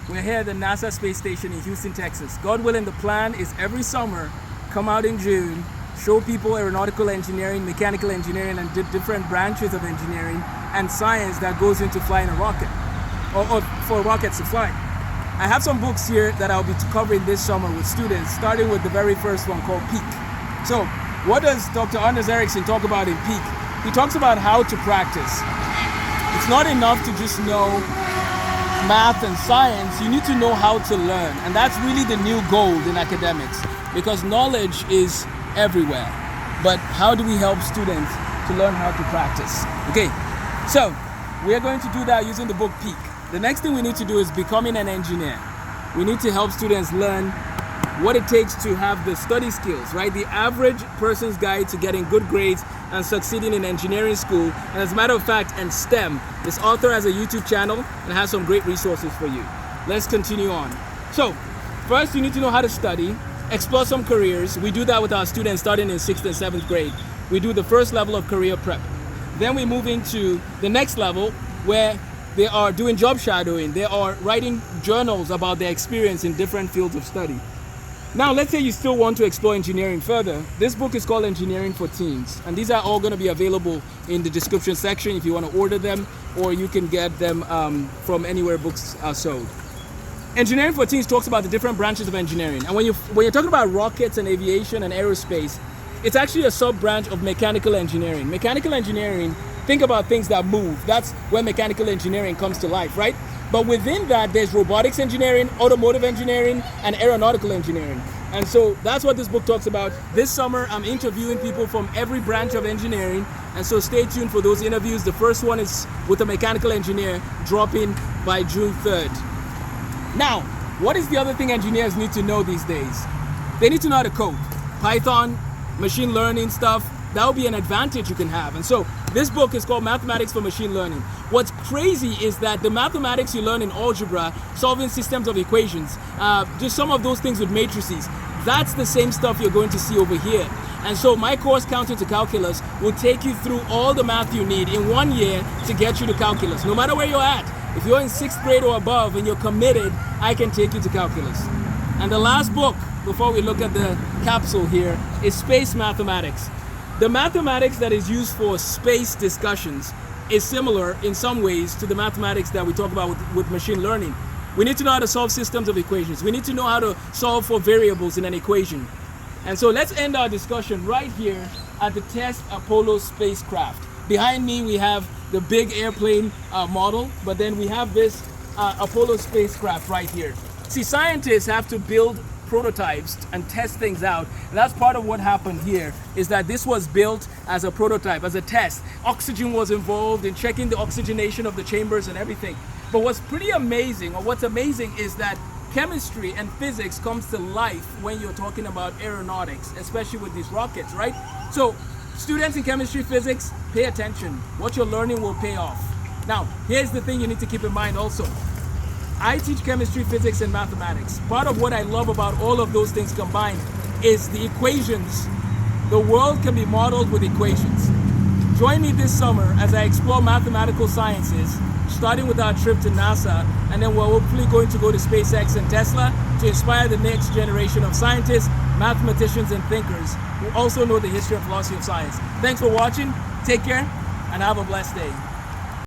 We're here at the NASA Space Station in Houston, Texas. God willing, the plan is every summer, come out in June, show people aeronautical engineering, mechanical engineering, and different branches of engineering and science that goes into flying a rocket, or for rockets to fly. I have some books here that I'll be covering this summer with students, starting with the very first one called Peak. So, what does Dr. Anders Ericsson talk about in Peak? He talks about how to practice. It's not enough to just know math and science, you need to know how to learn. And that's really the new gold in academics, because knowledge is everywhere. But how do we help students to learn how to practice? Okay, so we are going to do that using the book Peak. The next thing we need to do is becoming an engineer. We need to help students learn what it takes to have the study skills, right? The average person's guide to getting good grades and succeeding in engineering school. And as a matter of fact, in STEM, this author has a YouTube channel and has some great resources for you. Let's continue on. So, first you need to know how to study, explore some careers. We do that with our students starting in 6th and 7th grade. We do the first level of career prep. Then we move into the next level where they are doing job shadowing. They are writing journals about their experience in different fields of study. Now, let's say you still want to explore engineering further. This book is called Engineering for Teens, and these are all going to be available in the description section if you want to order them, or you can get them from anywhere books are sold. Engineering for Teens talks about the different branches of engineering, and when you're talking about rockets and aviation and aerospace, it's actually a sub-branch of mechanical engineering. Mechanical engineering, think about things that move. That's where mechanical engineering comes to life, right? But within that, there's robotics engineering, automotive engineering, and aeronautical engineering. And so that's what this book talks about. This summer, I'm interviewing people from every branch of engineering. And so stay tuned for those interviews. The first one is with a mechanical engineer, dropping by June 3rd. Now, what is the other thing engineers need to know these days? They need to know how to code. Python, machine learning stuff, that will be an advantage you can have. And so this book is called Mathematics for Machine Learning. What's crazy is that the mathematics you learn in algebra, solving systems of equations, just some of those things with matrices, that's the same stuff you're going to see over here. And so my course, Counting to Calculus, will take you through all the math you need in 1 year to get you to calculus. No matter where you're at, if you're in 6th grade or above and you're committed, I can take you to calculus. And the last book, before we look at the capsule here, is Space Mathematics. The mathematics that is used for space discussions is similar in some ways to the mathematics that we talk about with machine learning. We need to know how to solve systems of equations. We need to know how to solve for variables in an equation. And so let's end our discussion right here at the TESS Apollo spacecraft. Behind me we have the big airplane model, but then we have this Apollo spacecraft right here. See, scientists have to build prototypes and test things out, and that's part of what happened here, is that this was built as a prototype, as a test. Oxygen was involved in checking the oxygenation of the chambers and everything. But what's pretty amazing, or what's amazing, is that chemistry and physics comes to life when you're talking about aeronautics, especially with these rockets, right? So students in chemistry, physics, pay attention. What you're learning will pay off. Now, here's the thing you need to keep in mind also. I teach chemistry, physics, and mathematics. Part of what I love about all of those things combined is the equations. The world can be modeled with equations. Join me this summer as I explore mathematical sciences, starting with our trip to NASA, and then we're hopefully going to go to SpaceX and Tesla to inspire the next generation of scientists, mathematicians, and thinkers who also know the history and philosophy of science. Thanks for watching, take care, and have a blessed day.